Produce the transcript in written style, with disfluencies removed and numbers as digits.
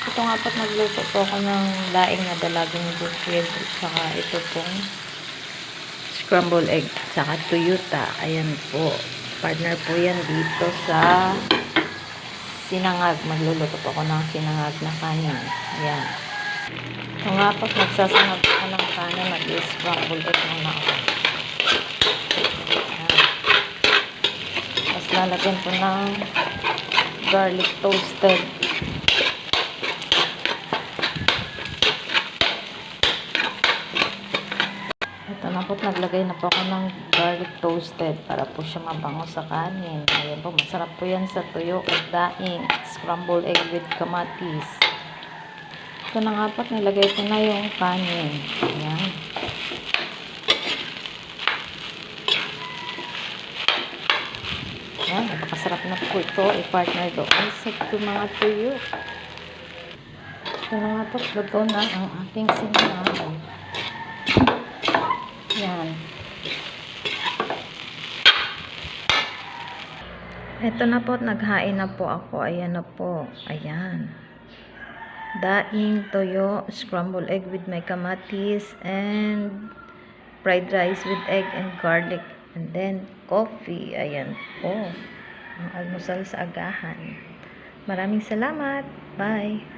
Ito nga po't nagluto po ako ng daing na dalagang bukid at saka ito pong scramble egg at saka tuyuta. Ayan po. Partner po yan dito sa sinangag. Magluluto po ako ng sinangag na kanin. Ayan. Ito nga po't nagsasangag ako ng kanin. Nag-scramble egg muna ako. Ayan. Tapos lalagyan po ng garlic toasted. Ito na po, naglagay na po ako ng garlic toasted para po siya mabango sa kanin. Ayan po, masarap po yan sa tuyo at daing. Scrambled egg with kamatis. Ito na nga po, nilagay ko na yung kanin. Ayan. Ayan, napakasarap na po ito. I-partner doon sa mga tuyo. Ito na nga po, luto na ang ating sinangag. Yan. Ito na po, naghain na po ako. Ayan na po. Ayan. Daing, toyo, scrambled egg with may kamatis, and fried rice with egg and garlic. And then, coffee. Ayan po. Ang almusal sa agahan. Maraming salamat. Bye.